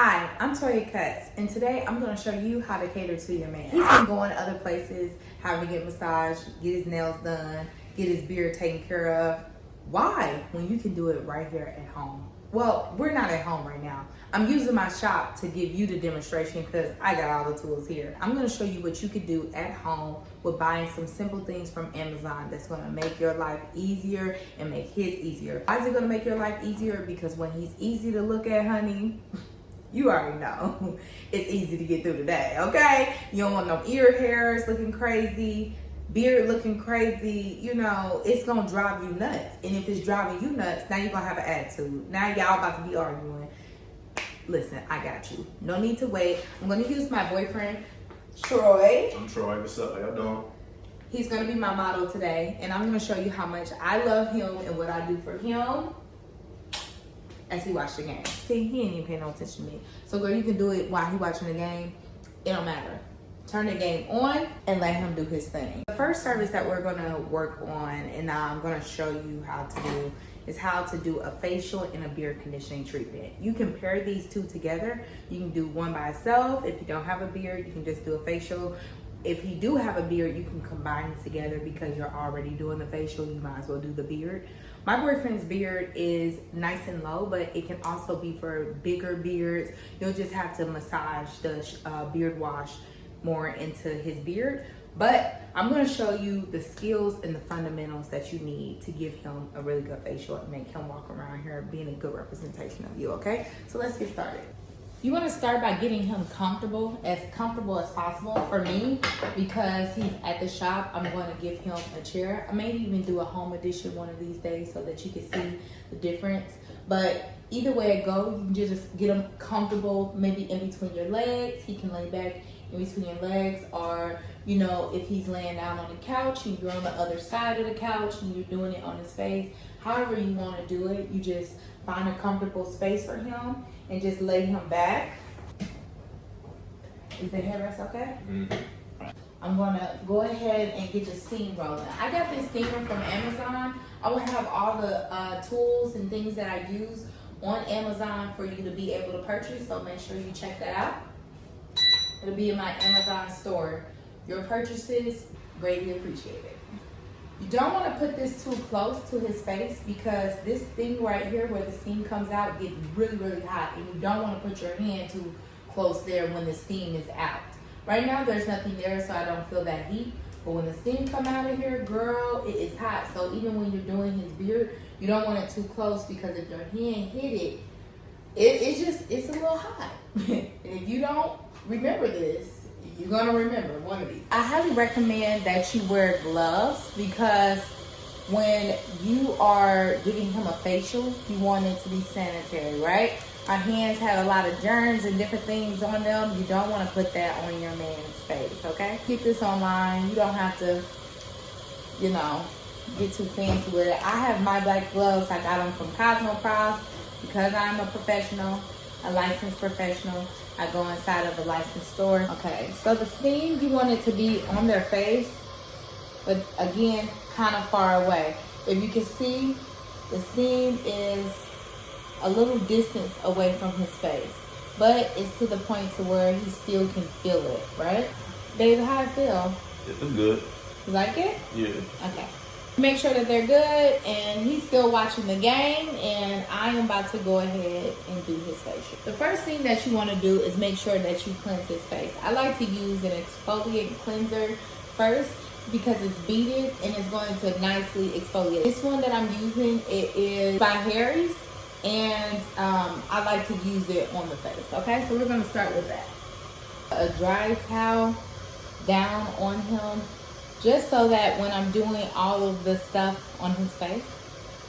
Hi, I'm Toya Cuts, and today I'm going to show you how to cater to your man. He's been going other places, having to get massaged, get his nails done, get his beard taken care of. Why? When you can do it right here at home. Well, we're not at home right now. I'm using my shop to give you the demonstration because I got all the tools here. I'm going to show you what you could do at home with buying some simple things from Amazon that's going to make your life easier and make his easier. Why is it going to make your life easier? Because when he's easy to look at, honey, you already know it's easy to get through the day, okay? You don't want no ear hairs looking crazy, beard looking crazy. You know, it's gonna drive you nuts. And if it's driving you nuts, now you're gonna have an attitude. Now y'all about to be arguing. Listen, I got you. No need to wait. I'm gonna use my boyfriend, Troy. I'm Troy. What's up? How y'all doing? He's gonna be my model today, and I'm gonna show you how much I love him and what I do for him as he watched the game. See, he ain't even paying no attention to me. So girl, you can do it while he watching the game. It don't matter. Turn the game on and let him do his thing. The first service that we're gonna work on, and I'm gonna show you how to do, is how to do a facial and a beard conditioning treatment. You can pair these two together. You can do one by itself. If you don't have a beard, you can just do a facial. If you do have a beard, you can combine it together because you're already doing the facial. You might as well do the beard. My boyfriend's beard is nice and low, but it can also be for bigger beards. You'll just have to massage the beard wash more into his beard. But I'm going to show you the skills and the fundamentals that you need to give him a really good facial and make him walk around here being a good representation of you, okay? So let's get started. You want to start by getting him comfortable as possible. For me, because he's at the shop, I'm going to give him a chair. I may even do a home edition one of these days so that you can see the difference. But either way it goes, you can just get him comfortable, maybe in between your legs. He can lay back in between your legs, or you know, if he's laying down on the couch, you're on the other side of the couch and you're doing it on his face. However you want to do it, you just find a comfortable space for him and just lay him back. Is the headrest okay? Mm-hmm. I'm gonna go ahead and get the steam rolling. I got this steamer from Amazon. I will have all the tools and things that I use on Amazon for you to be able to purchase, so make sure you check that out. It'll be in my Amazon store. Your purchases, greatly appreciated. You don't want to put this too close to his face because this thing right here where the steam comes out gets really, really hot, and you don't want to put your hand too close there when the steam is out. Right now there's nothing there, so I don't feel that heat, but when the steam come out of here, girl, it is hot. So even when you're doing his beard, you don't want it too close because if your hand hit it's a little hot. And if you don't remember this, you're gonna remember one of these. I highly recommend that you wear gloves because when you are giving him a facial, you want it to be sanitary, right? Our hands have a lot of germs and different things on them. You don't want to put that on your man's face, okay? Get this online. You don't have to, you know, get too fancy with it. I have my black gloves. I got them from Cosmoprof because I'm a professional, a licensed professional. I go inside of a licensed store. Okay, so the steam, you want it to be on their face, but again, kind of far away. If you can see, the steam is a little distance away from his face, but it's to the point to where he still can feel it, right? Babe, how it feel? It was good. You like it? Yeah. Okay. Make sure that they're good, and he's still watching the game, and I am about to go ahead and do his facial. The first thing that you want to do is make sure that you cleanse his face. I like to use an exfoliant cleanser first because it's beaded and it's going to nicely exfoliate. This one that I'm using, it is by Harry's, and I like to use it on the face. Okay, so we're going to start with that. A dry towel down on him, just so that when I'm doing all of the stuff on his face,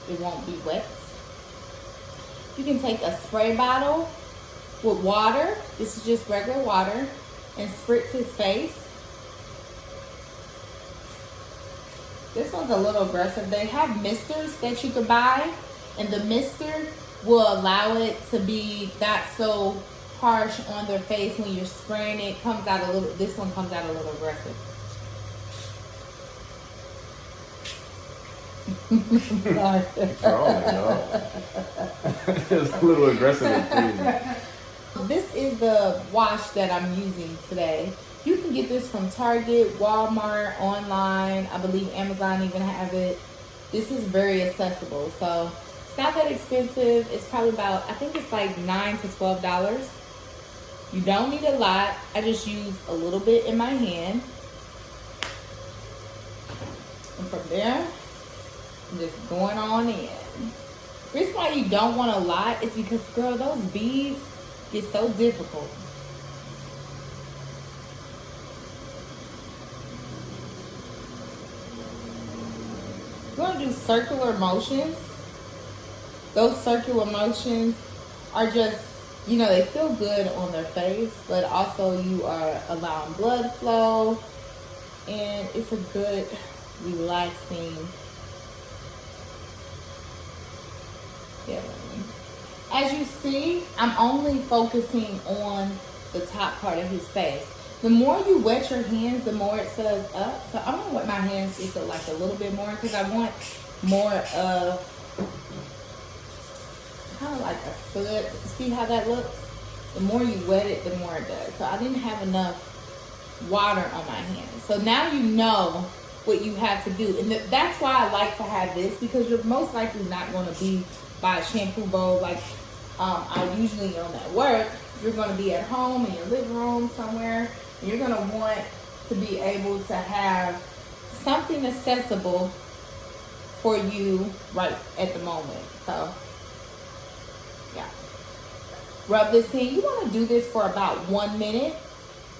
it won't be wet. You can take a spray bottle with water, this is just regular water, and spritz his face. This one's a little aggressive. They have misters that you could buy, and the mister will allow it to be not so harsh on their face when you're spraying it. Comes out a little, this one comes out a little aggressive. Sorry. What's wrong, y'all? It's a little aggressive and freezing. This is the wash that I'm using today. You can get this from Target, Walmart, online. I believe Amazon even have it. This is very accessible. So it's not that expensive. It's probably about, I think it's like $9 to $12. You don't need a lot. I just use a little bit in my hand. And from there, I'm just going on in. The reason why you don't want a lot is because, girl, those beads get so difficult. You're going to do circular motions. Those circular motions are just, you know, they feel good on their face, but also you are allowing blood flow, and it's a good, relaxing feeling. As you see, I'm only focusing on the top part of his face. The more you wet your hands, the more it says up. So I'm gonna wet my hands just like a little bit more because I want more of kind of like a foot. See how that looks? The more you wet it, the more it does. So I didn't have enough water on my hands. So now you know what you have to do. And that's why I like to have this, because you're most likely not going to be by a shampoo bowl like I usually am at work. You're going to be at home in your living room somewhere. And you're going to want to be able to have something accessible for you right at the moment. So, yeah. Rub this in. You want to do this for about 1 minute.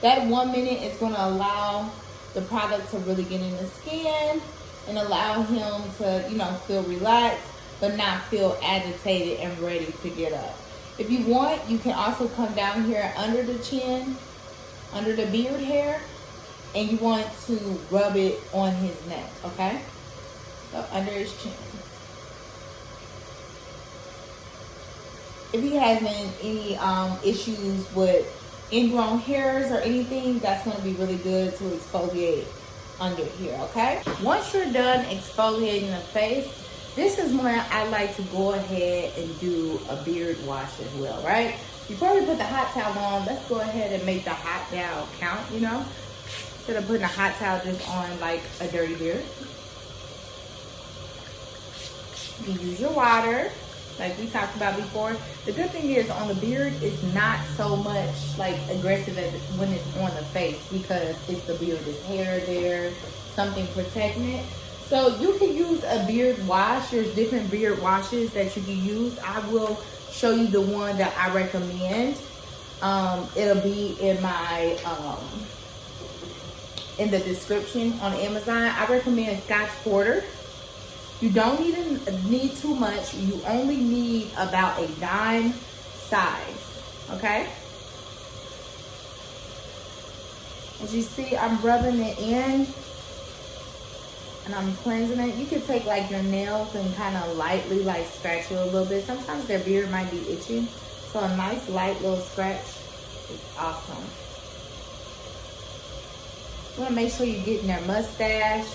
That 1 minute is going to allow the product to really get in the skin and allow him to, you know, feel relaxed but not feel agitated and ready to get up. If you want, you can also come down here under the chin, under the beard hair, and you want to rub it on his neck, okay? So under his chin. If he has any issues with ingrown hairs or anything, that's going to be really good to exfoliate under here, okay? Once you're done exfoliating the face, this is where I like to go ahead and do a beard wash as well, right? Before we put the hot towel on, let's go ahead and make the hot towel count, you know? Instead of putting a hot towel just on like a dirty beard. You can use your water, like we talked about before. The good thing is on the beard, it's not so much like aggressive as when it's on the face, because it's the beard, there's hair there, something protecting it. So you can use a beard wash. There's different beard washes that you can use. I will show you the one that I recommend. It'll be in my in the description on Amazon. I recommend Scotch Porter. You don't need too much. You only need about a dime size. Okay. As you see, I'm rubbing it in. And I'm cleansing it. You can take like your nails and kind of lightly like scratch it a little bit. Sometimes their beard might be itchy. So a nice light little scratch is awesome. You want to make sure you're getting their mustache,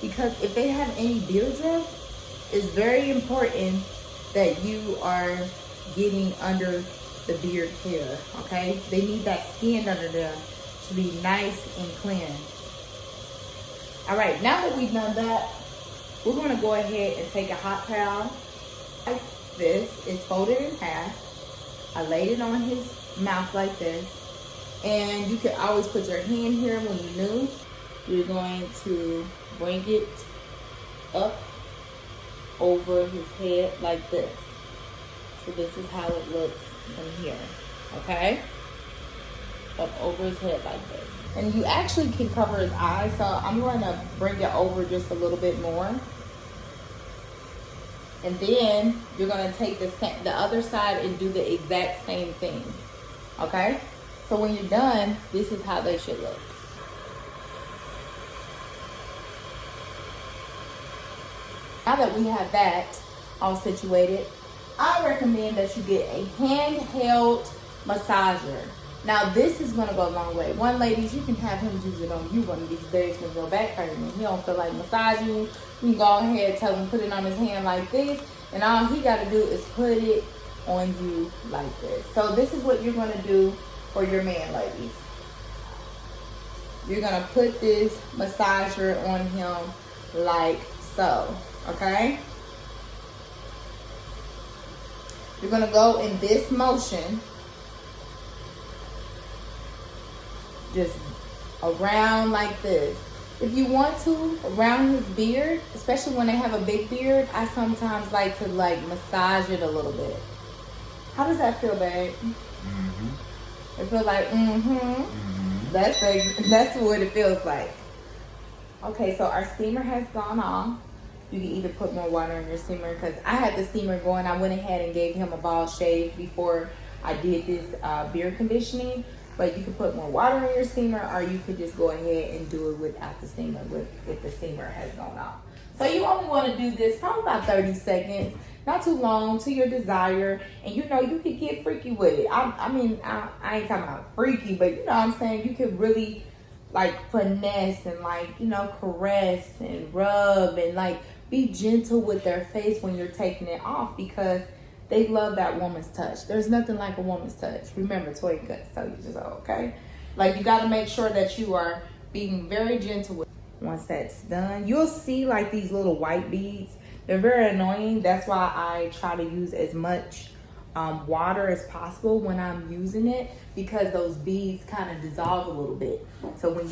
because if they have any beard drift, it's very important that you are getting under the beard hair, okay? They need that skin under them to be nice and clean. All right, now that we've done that, we're going to go ahead and take a hot towel like this. It's folded in half. I laid it on his mouth like this. And you can always put your hand here when you're new. You're going to bring it up over his head like this. So this is how it looks from here, okay? Up over his head like this. And you actually can cover his eyes, so I'm going to bring it over just a little bit more. And then you're going to take the other side and do the exact same thing, okay? So when you're done, this is how they should look. Now that we have that all situated, I recommend that you get a handheld massager. Now this is gonna go a long way. One, ladies, you can have him use it on you one of these days when your back hurting and he don't feel like massaging you. You can go ahead, tell him put it on his hand like this, and all he gotta do is put it on you like this. So this is what you're going to do for your man, ladies. You're going to put this massager on him like so, okay? You're going to go in this motion, just around like this. If you want to, around his beard, especially when they have a big beard, I sometimes like to like massage it a little bit. How does that feel, babe? It feels like, That's what it feels like. Okay, so our steamer has gone off. You can either put more water in your steamer, because I had the steamer going. I went ahead and gave him a bald shave before I did this beard conditioning. But you could put more water in your steamer, or you could just go ahead and do it without the steamer if the steamer has gone off. So you only want to do this probably about 30 seconds, not too long, to your desire. And you know, you could get freaky with it. I mean, I ain't talking about freaky, but you know what I'm saying? You could really like finesse and like, you know, caress and rub and like be gentle with their face when you're taking it off, because they love that woman's touch. There's nothing like a woman's touch. Remember, toy cuts tell you so, okay? Like, you got to make sure that you are being very gentle with it. Once that's done, you'll see like these little white beads. They're very annoying. That's why I try to use as much water as possible when I'm using it, because those beads kind of dissolve a little bit. So when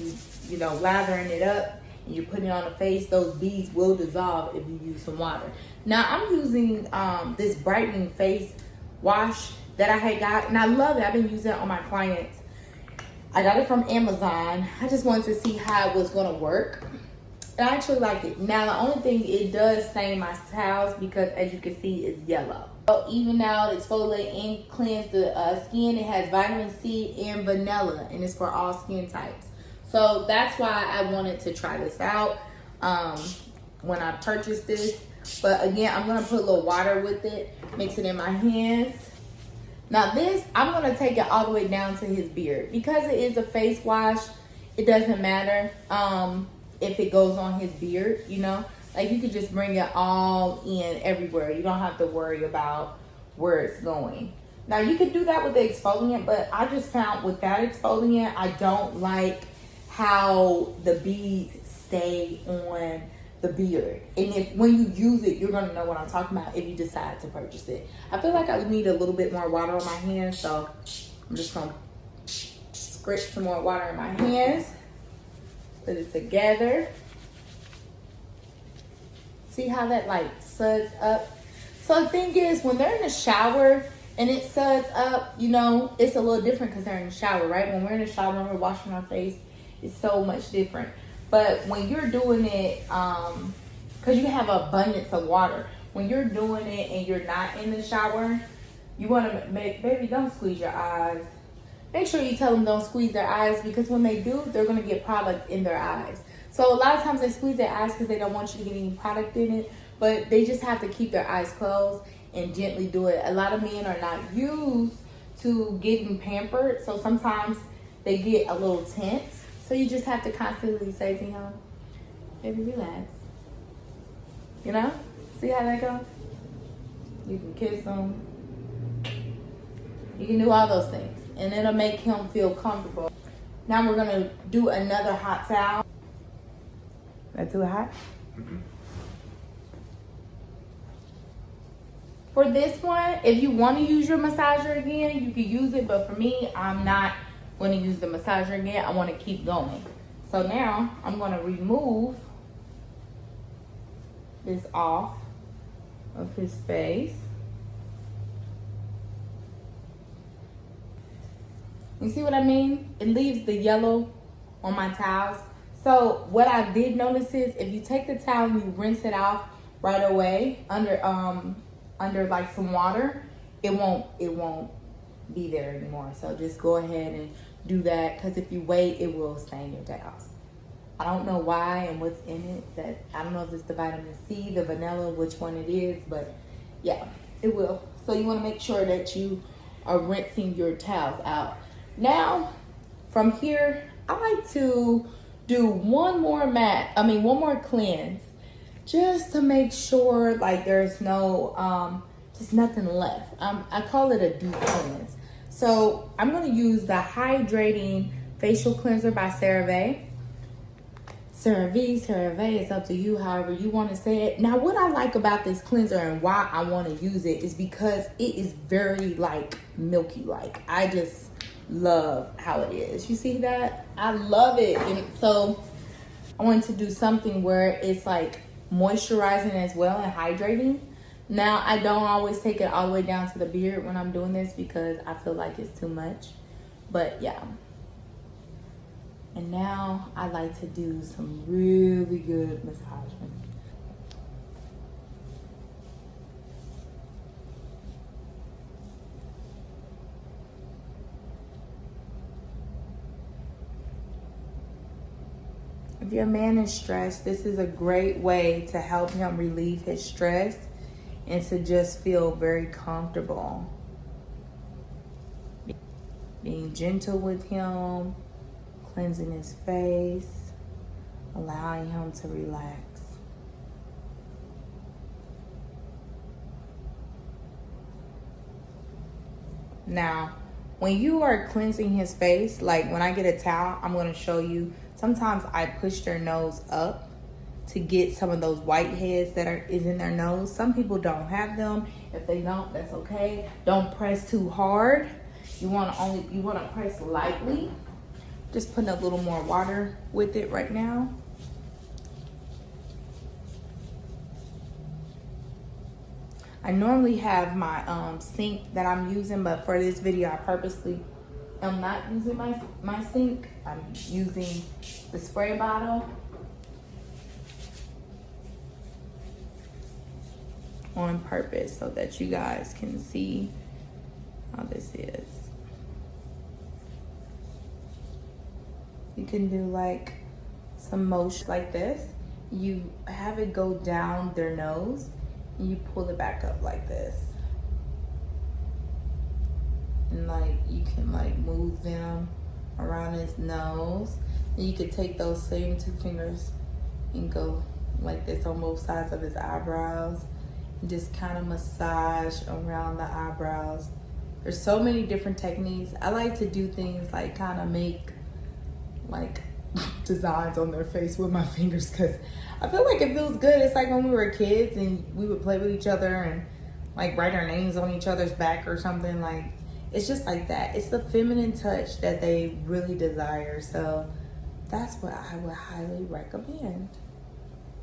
you know, lathering it up and you're putting it on the face, those beads will dissolve if you use some water. Now I'm using this brightening face wash that I had got, and I love it. I've been using it on my clients. I got it from Amazon. I just wanted to see how it was going to work, and I actually like it. Now the only thing, it does stain my towels, because as you can see, it's yellow. So even out, exfoliate and cleanse the skin. It has vitamin C and vanilla, and it's for all skin types. So that's why I wanted to try this out when I purchased this. But again, I'm going to put a little water with it, mix it in my hands. Now this, I'm going to take it all the way down to his beard. Because it is a face wash, it doesn't matter if it goes on his beard, you know. Like, you could just bring it all in everywhere. You don't have to worry about where it's going. Now you could do that with the exfoliant, but I just found without exfoliant, I don't like how the beads stay on the beard. And if when you use it, you're gonna know what I'm talking about if you decide to purchase it. I feel like I would need a little bit more water on my hands, so I'm just gonna squirt some more water in my hands, put it together. See how that like suds up? So the thing is, when they're in the shower and it suds up, you know, it's a little different because they're in the shower, right? When we're in the shower and we're washing our face, it's so much different. But when you're doing it, because you have an abundance of water, when you're doing it and you're not in the shower, you want to make, baby, don't squeeze your eyes. Make sure you tell them don't squeeze their eyes, because when they do, they're going to get product in their eyes. So a lot of times they squeeze their eyes because they don't want you to get any product in it, but they just have to keep their eyes closed and gently do it. A lot of men are not used to getting pampered, so sometimes they get a little tense. So you just have to constantly say to him, baby, relax. You know? See how that goes? You can kiss him. You can do all those things. And it'll make him feel comfortable. Now we're going to do another hot towel. That's too hot? For this one, if you want to use your massager again, you can use it. But for me, I'm not going to use the massager again. I want to keep going. So now I'm going to remove this off of his face. You see what I mean? It leaves the yellow on my towels. So what I did notice is, if you take the towel and you rinse it off right away under like some water, it won't be there anymore. So just go ahead and do that, because if you wait, it will stain your towels. I don't know why and what's in it. That I don't know if it's the vitamin C, the vanilla, which one it is, but yeah, it will. So you want to make sure that you are rinsing your towels out. Now, from here, I like to do one more cleanse, just to make sure like there's no There's nothing left. I call it a deep cleanse. So I'm gonna use the hydrating facial cleanser by CeraVe. CeraVe, it's up to you, however you want to say it. Now, what I like about this cleanser and why I want to use it is because it is very like milky like. I just love how it is. You see that? I love it. And so I wanted to do something where it's like moisturizing as well and hydrating. Now, I don't always take it all the way down to the beard when I'm doing this because I feel like it's too much. But yeah. And now I like to do some really good massaging. If your man is stressed, this is a great way to help him relieve his stress and to just feel very comfortable. Being gentle with him, cleansing his face, allowing him to relax. Now, when you are cleansing his face, like when I get a towel, I'm going to show you. Sometimes I push their nose up to get some of those whiteheads that is in their nose. Some people don't have them. If they don't, that's okay. Don't press too hard. You want to press lightly. Just putting a little more water with it right now. I normally have my sink that I'm using, but for this video I purposely am not using my sink. I'm using the spray bottle on purpose so that you guys can see how this is. You can do like some motion like this. You have it go down their nose and you pull it back up like this. And like you can like move them around his nose. And you could take those same two fingers and go like this on both sides of his eyebrows and just kind of massage around the eyebrows. There's so many different techniques. I like to do things like kind of make like designs on their face with my fingers because I feel like it feels good. It's like when we were kids and we would play with each other and like write our names on each other's back or something. Like it's just like that. It's the feminine touch that they really desire. So that's what I would highly recommend.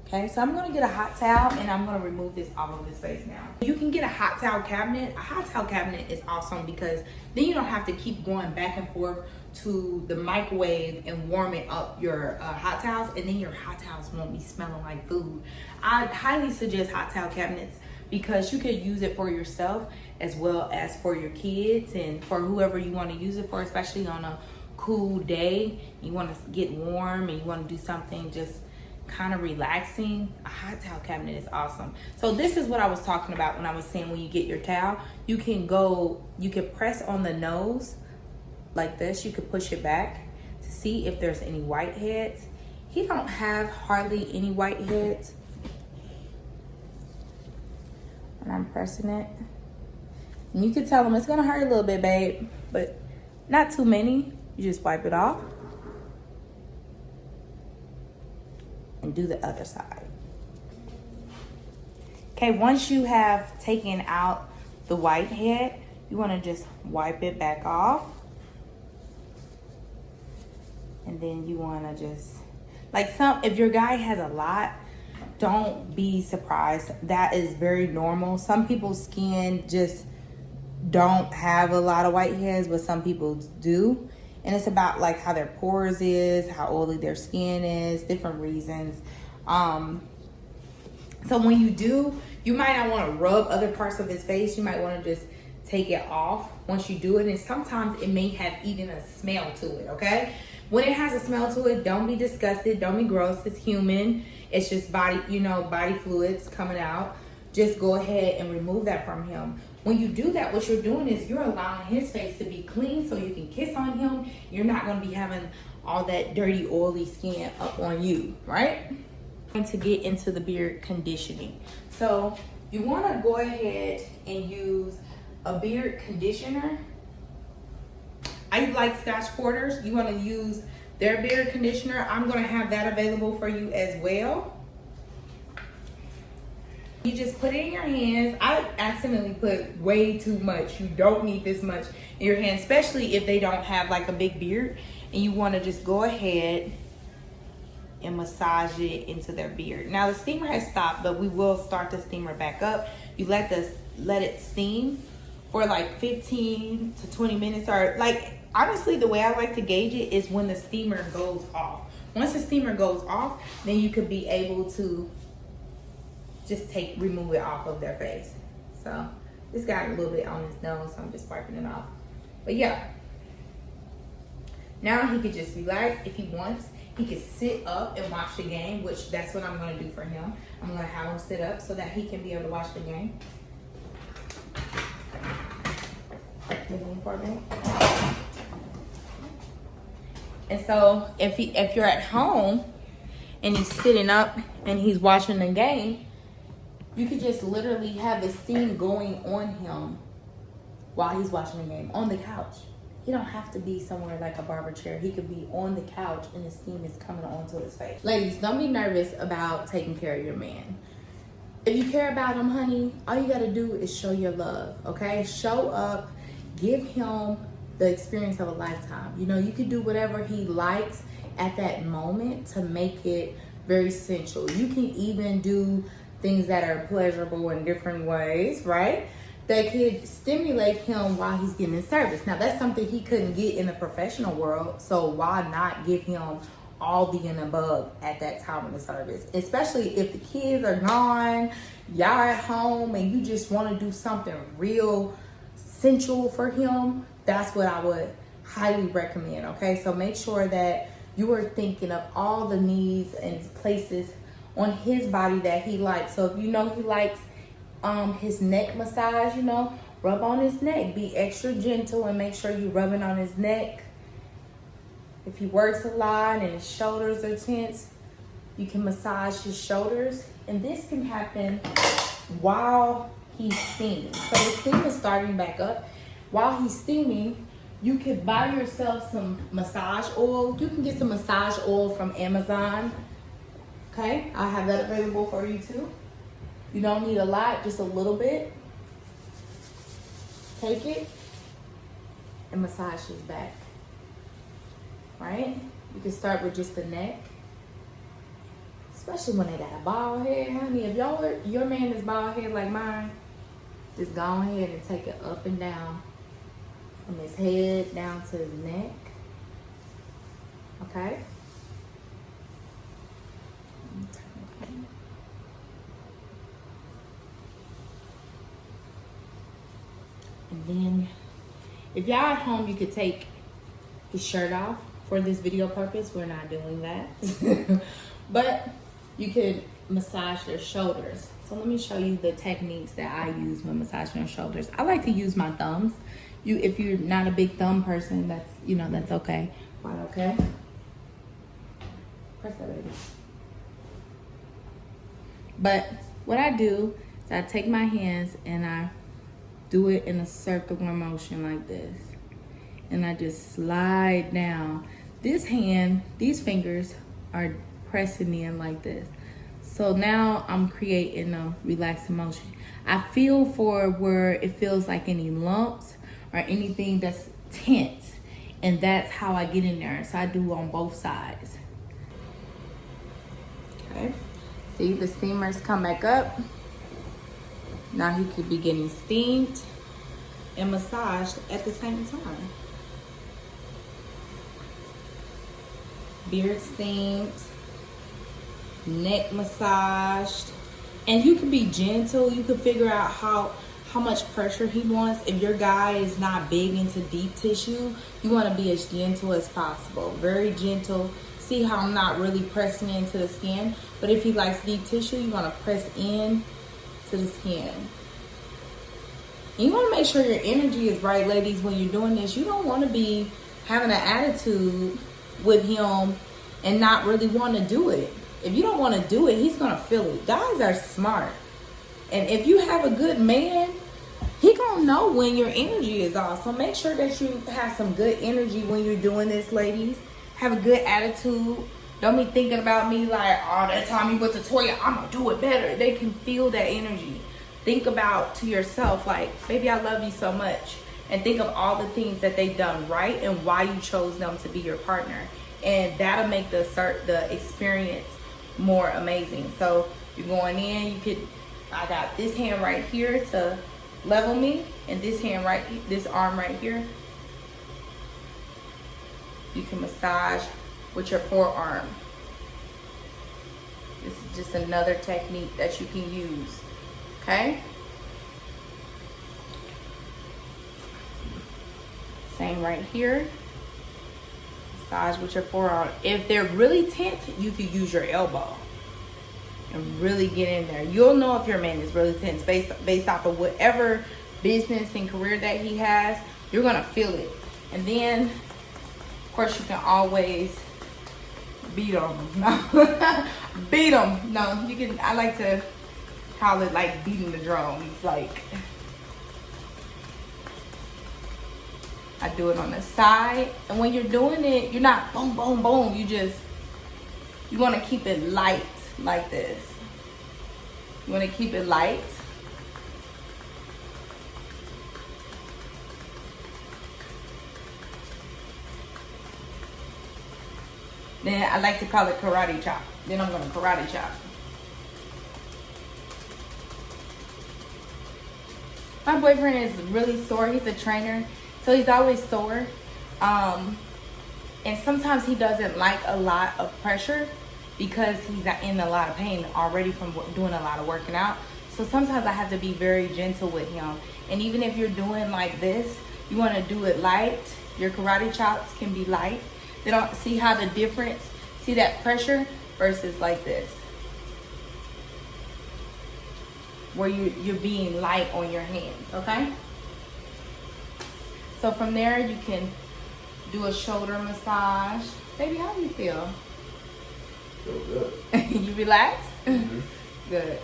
Okay, so I'm gonna get a hot towel and I'm gonna remove this all over his face now. You can get a hot towel cabinet. A hot towel cabinet is awesome because then you don't have to keep going back and forth to the microwave and warming up your hot towels, and then your hot towels won't be smelling like food. I highly suggest hot towel cabinets because you could use it for yourself as well as for your kids and for whoever you want to use it for, especially on a cool day. You want to get warm and you want to do something just kind of relaxing. A hot towel cabinet is awesome. So this is what I was talking about when I was saying when you get your towel, you can press on the nose like this. You could push it back to see if there's any whiteheads. He don't have hardly any whiteheads when I'm pressing it. And you can tell him it's gonna hurt a little bit, babe, but not too many. You just wipe it off and do the other side. Okay, once you have taken out the whitehead, you want to just wipe it back off. And then you want to just, like if your guy has a lot, don't be surprised. That is very normal. Some people's skin just don't have a lot of whiteheads, but some people do. And it's about like how their pores is, how oily their skin is, different reasons. So when you do, you might not want to rub other parts of his face. You might want to just take it off once you do it. And sometimes it may have even a smell to it, okay? When it has a smell to it, don't be disgusted. Don't be gross. It's human. It's just body fluids coming out. Just go ahead and remove that from him. When you do that, what you're doing is you're allowing his face to be clean so you can kiss on him. You're not going to be having all that dirty, oily skin up on you, right? I'm going to get into the beard conditioning. So you want to go ahead and use a beard conditioner. I like Scotch Porters. You want to use their beard conditioner. I'm going to have that available for you as well. You just put it in your hands. I accidentally put way too much. You don't need this much in your hands, especially if they don't have like a big beard. And you want to just go ahead and massage it into their beard. Now the steamer has stopped, but we will start the steamer back up. You let it steam for like 15 to 20 minutes, or like, honestly, the way I like to gauge it is when the steamer goes off. Once the steamer goes off, then you could be able to just remove it off of their face. So this got a little bit on his nose, so I'm just wiping it off. But yeah, now he could just relax. If he wants, he could sit up and watch the game, which that's what I'm gonna do for him. I'm gonna have him sit up so that he can be able to watch the game. And so if you're at home and he's sitting up and he's watching the game, you could just literally have the steam going on him while he's watching the game on the couch. He don't have to be somewhere like a barber chair. He could be on the couch and the steam is coming onto his face. Ladies, don't be nervous about taking care of your man. If you care about him, honey, all you gotta do is show your love, okay? Show up, give him the experience of a lifetime. You know, you could do whatever he likes at that moment to make it very sensual. You can even do things that are pleasurable in different ways, right? That could stimulate him while he's getting his service. Now, that's something he couldn't get in the professional world, so why not give him all the and above at that time of the service? Especially if the kids are gone, y'all at home, and you just want to do something real sensual for him. That's what I would highly recommend, okay? So make sure that you are thinking of all the needs and places on his body that he likes. So if you know he likes his neck massage, you know, rub on his neck. Be extra gentle and make sure you're rubbing on his neck. If he works a lot and his shoulders are tense, you can massage his shoulders. And this can happen while he's steaming. So the steam is starting back up. While he's steaming, you could buy yourself some massage oil. You can get some massage oil from Amazon. Okay, I have that available for you too. You don't need a lot, just a little bit. Take it and massage his back, right? You can start with just the neck, especially when they got a bald head, honey. If your man is bald head like mine, just go ahead and take it up and down from his head down to his neck, okay? And then, if y'all at home, you could take his shirt off. For this video purpose, we're not doing that. But you could massage their shoulders. So let me show you the techniques that I use when massaging their shoulders. I like to use my thumbs. If you're not a big thumb person, that's okay. Quite okay. Press that, baby. But what I do is I take my hands and I do it in a circular motion like this. And I just slide down. This hand, these fingers are pressing in like this. So now I'm creating a relaxing motion. I feel for where it feels like any lumps or anything that's tense. And that's how I get in there. So I do on both sides. Okay. See, the steamers come back up. Now he could be getting steamed and massaged at the same time. Beard steamed, neck massaged, and you can be gentle. You can figure out how much pressure he wants. If your guy is not big into deep tissue, you want to be as gentle as possible. Very gentle. See how I'm not really pressing into the skin, but if he likes deep tissue, you want to press in to the skin. And you want to make sure your energy is right, ladies, when you're doing this. You don't want to be having an attitude with him and not really want to do it. If you don't want to do it, he's going to feel it. Guys are smart. And if you have a good man, he gonna know when your energy is off. So make sure that you have some good energy when you're doing this, ladies. Have a good attitude. Don't be thinking about me like, oh, that time you went to Toya, I'm gonna do it better. They can feel that energy. Think about to yourself, like, baby, I love you so much. And think of all the things that they've done right and why you chose them to be your partner. And that'll make the experience more amazing. So you're going in, I got this hand right here to level me, and this arm right here, you can massage with your forearm. This is just another technique that you can use, okay? Same right here. Massage with your forearm. If they're really tense, you could use your elbow and really get in there. You'll know if your man is really tense based off of whatever business and career that he has. You're gonna feel it. And then, of course, you can always beat them. No, beat them. No, you can. I like to call it like beating the drums. Like, I do it on the side, and when you're doing it, you're not boom, boom, boom. You want to keep it light like this. You want to keep it light. Then I like to call it karate chop. Then I'm going to karate chop. My boyfriend is really sore. He's a trainer, so he's always sore. And sometimes he doesn't like a lot of pressure because he's in a lot of pain already from doing a lot of working out. So sometimes I have to be very gentle with him. And even if you're doing like this, you want to do it light. Your karate chops can be light. They don't see how the difference, see that pressure versus like this, where you're being light on your hands, okay? So from there, you can do a shoulder massage. Baby, how do you feel? Feel good. You relaxed? Mm-hmm. Good.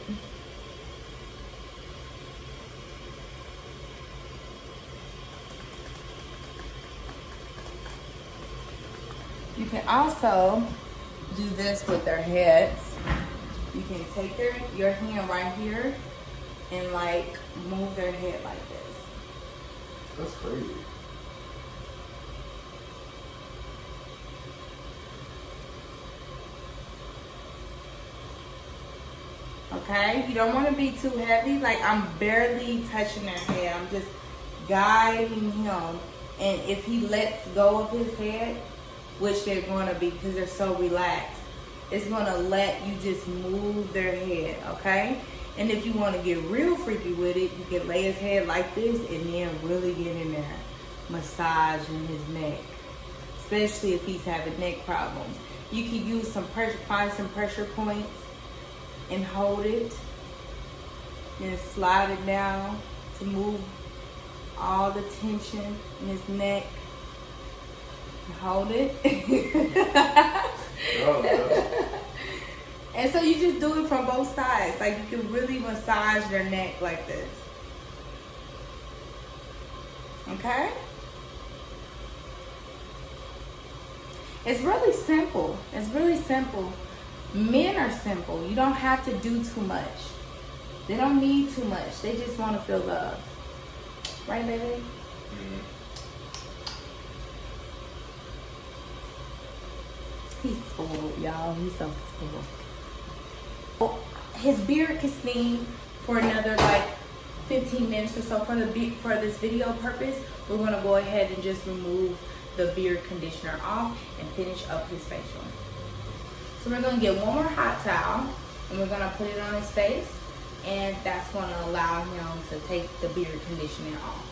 You can also do this with their heads. You can take your hand right here and like move their head like this. That's crazy. Okay, you don't want to be too heavy. Like, I'm barely touching their head. I'm just guiding him. And if he lets go of his head, which they're going to be because they're so relaxed, it's going to let you just move their head, okay? And if you want to get real freaky with it, you can lay his head like this and then really get in there, massaging his neck, especially if he's having neck problems. You can use some pressure, find some pressure points and hold it, then slide it down to move all the tension in his neck. Hold it. And so you just do it from both sides. Like, you can really massage their neck like this. Okay? It's really simple. It's really simple. Men are simple. You don't have to do too much. They don't need too much. They just want to feel love. Right, baby? Mm-hmm. He's spoiled, y'all. He's so spoiled. His beard can steam for another like 15 minutes or so. For this video purpose, we're going to go ahead and just remove the beard conditioner off and finish up his facial. So we're going to get one more hot towel and we're going to put it on his face, and that's going to allow him to take the beard conditioner off.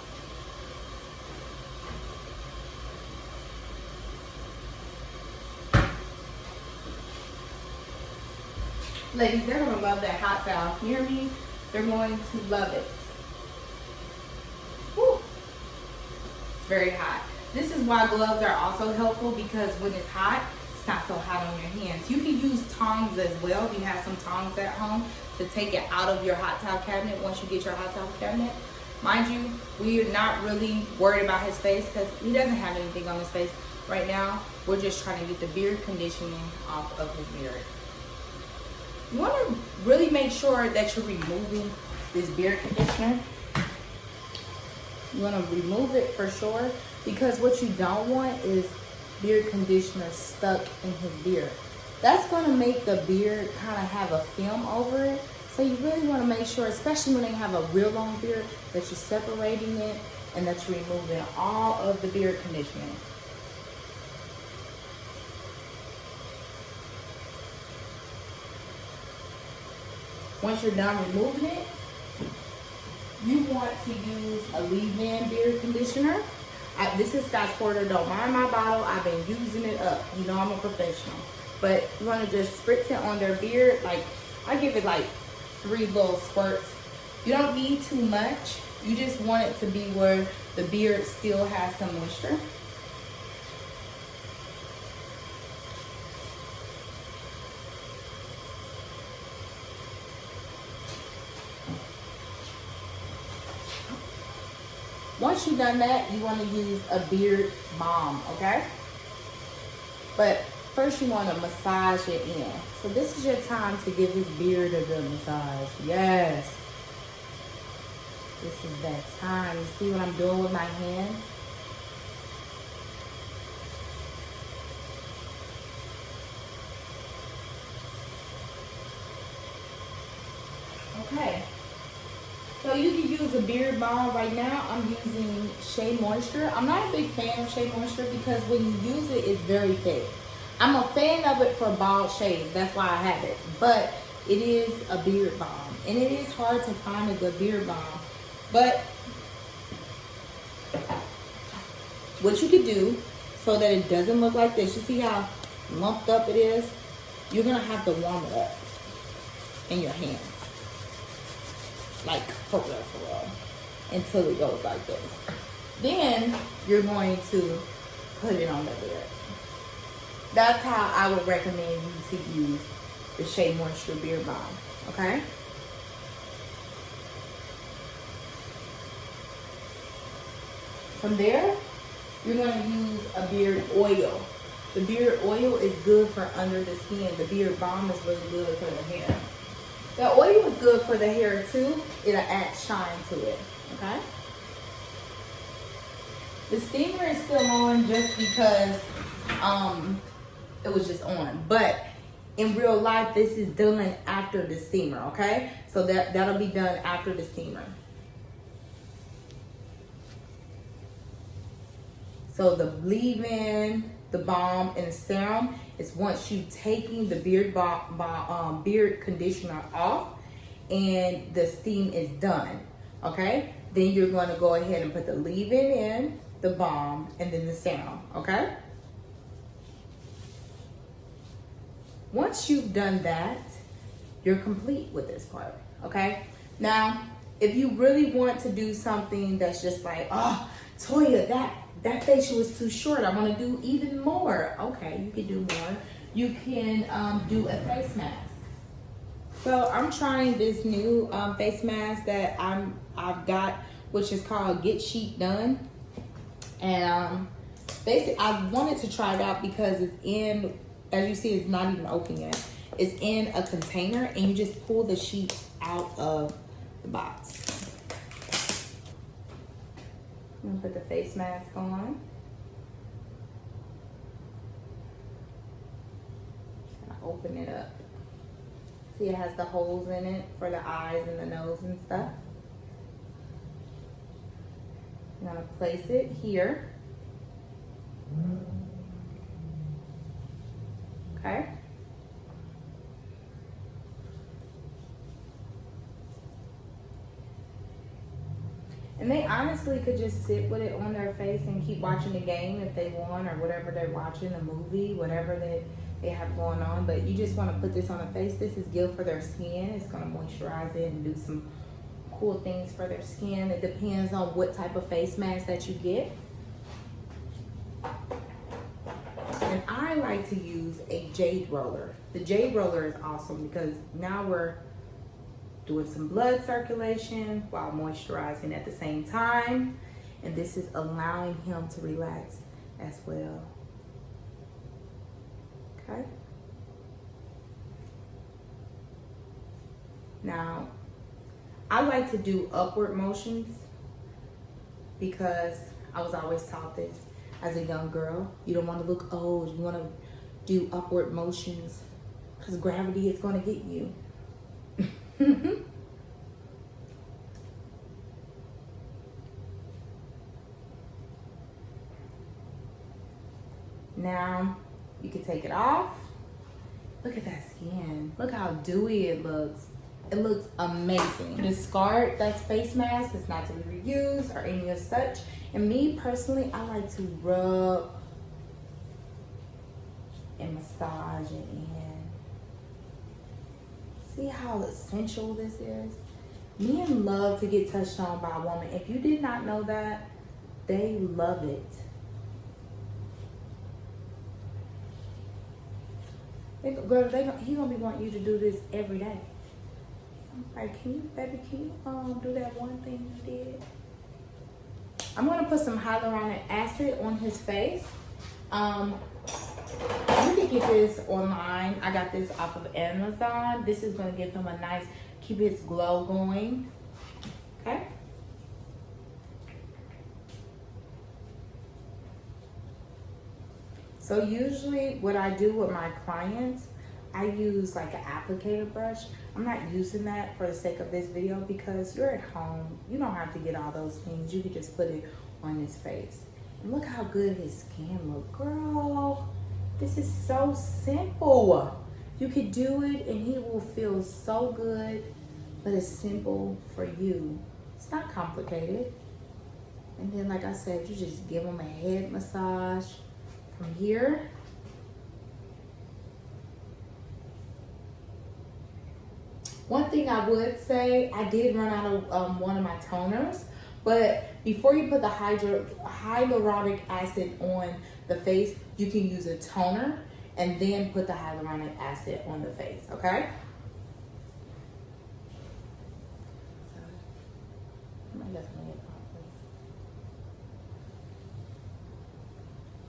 Ladies, they're going to love that hot towel. You hear me? They're going to love it. Woo. It's very hot. This is why gloves are also helpful, because when it's hot, it's not so hot on your hands. You can use tongs as well if you have some tongs at home to take it out of your hot towel cabinet once you get your hot towel cabinet. Mind you, we are not really worried about his face because he doesn't have anything on his face right now. We're just trying to get the beard conditioning off of his beard. You want to really make sure that you're removing this beard conditioner. You want to remove it for sure, because what you don't want is beard conditioner stuck in his beard. That's going to make the beard kind of have a film over it. So you really want to make sure, especially when they have a real long beard, that you're separating it and that you're removing all of the beard conditioning. Once you're done removing it, you want to use a leave-in beard conditioner. This is Scotch Porter. Don't mind my bottle. I've been using it up. You know I'm a professional. But you want to just spritz it on their beard. Like, I give it like 3 little squirts. You don't need too much. You just want it to be where the beard still has some moisture. Once you've done that, you want to use a beard balm, okay? But first you want to massage it in. So this is your time to give his beard a good massage. Yes. This is that time. You see what I'm doing with my hands? Okay. So you can use a beard balm. Right now I'm using Shea Moisture. I'm not a big fan of Shea Moisture because when you use it, it's very thick. I'm a fan of it for bald shaves. That's why I have it. But it is a beard balm. And it is hard to find a good beard balm. But what you could do so that it doesn't look like this, you see how lumped up it is? You're going to have to warm it up in your hands. Like, for real, until it goes like this. Then you're going to put it on the beard. That's how I would recommend you to use the Shea Moisture Beard Balm, okay? From there, you're going to use a beard oil. The beard oil is good for under the skin. The beard balm is really good for the hair. The oil is good for the hair too. It'll add shine to it, okay? The steamer is still on just because it was just on. But in real life, this is done after the steamer, okay? So that'll be done after the steamer. So the leave-in, the balm, and the serum is once you've taken the beard conditioner off and the steam is done, okay? Then you're going to go ahead and put the leave-in in, the balm, and then the serum, okay? Once you've done that, you're complete with this part, okay? Now, if you really want to do something that's just like, oh, Toya, that facial is too short. I want to do even more. Okay, you can do more. You can do a face mask. So I'm trying this new face mask that I've got, which is called Get Sheet Done. And basically, I wanted to try it out because it's in, as you see, it's not even open yet. It's in a container, and you just pull the sheets out of the box. I'm gonna put the face mask on. Open it up. See, it has the holes in it for the eyes and the nose and stuff. I'm gonna place it here. Okay. And they honestly could just sit with it on their face and keep watching the game if they want, or whatever they're watching, a movie, whatever they have going on. But you just want to put this on the face. This is good for their skin. It's going to moisturize it and do some cool things for their skin. It depends on what type of face mask that you get. And I like to use a jade roller. The jade roller is awesome because now we're doing some blood circulation while moisturizing at the same time. And this is allowing him to relax as well. Okay. Now, I like to do upward motions because I was always taught this as a young girl. You don't want to look old. You want to do upward motions because gravity is going to get you. Now, you can take it off. Look at that skin. Look how dewy it looks. It looks amazing. Discard that face mask. It's not to be reused or any of such. And me personally, I like to rub and massage it in. See how essential this is? Men love to get touched on by a woman. If you did not know that, they love it. Girl, he gonna be wanting you to do this every day. I'm like, can you do that one thing you did? I'm gonna put some hyaluronic acid on his face. You can get this online. I got this off of Amazon. This is gonna give him a nice, keep his glow going. Okay. So usually what I do with my clients, I use like an applicator brush. I'm not using that for the sake of this video because you're at home. You don't have to get all those things. You can just put it on his face. And look how good his skin look. Girl, this is so simple. You could do it and he will feel so good, but it's simple for you. It's not complicated. And then like I said, you just give him a head massage. From here, one thing I would say, I did run out of one of my toners, but before you put the hyaluronic acid on the face, you can use a toner and then put the hyaluronic acid on the face, okay?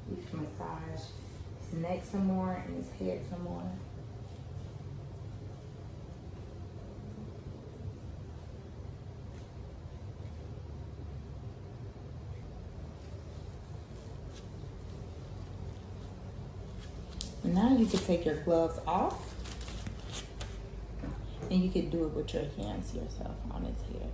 You can massage his neck some more and his head some more. Now you can take your gloves off and you can do it with your hands yourself on his head.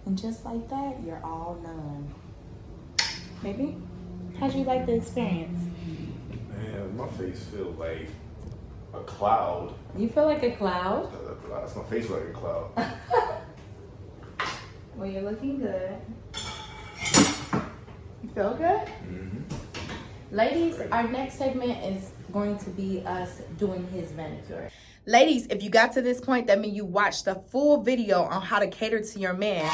And just like that, you're all done. Baby, how'd you like the experience? Man, my face feels like a cloud. You feel like a cloud? That's my face like a cloud. Well, you're looking good. You feel good? Mm-hmm. Ladies, our next segment is going to be us doing his manicure. Ladies, if you got to this point, that means you watched the full video on how to cater to your man.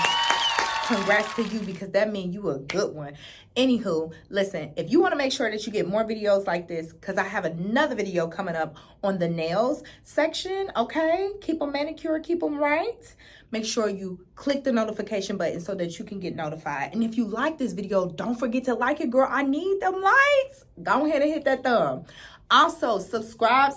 Congrats to you because that means you a good one. Anywho, listen, if you want to make sure that you get more videos like this, because I have another video coming up on the nails section, okay? Keep them manicured, keep them right. Make sure you click the notification button so that you can get notified. And if you like this video, don't forget to like it, girl. I need them likes. Go ahead and hit that thumb. Also, subscribe.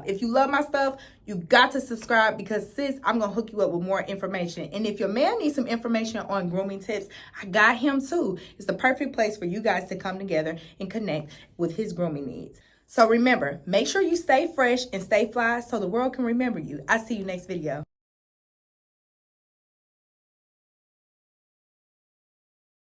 If you love my stuff, you got to subscribe because, sis, I'm going to hook you up with more information. And if your man needs some information on grooming tips, I got him too. It's the perfect place for you guys to come together and connect with his grooming needs. So remember, make sure you stay fresh and stay fly so the world can remember you. I'll see you next video.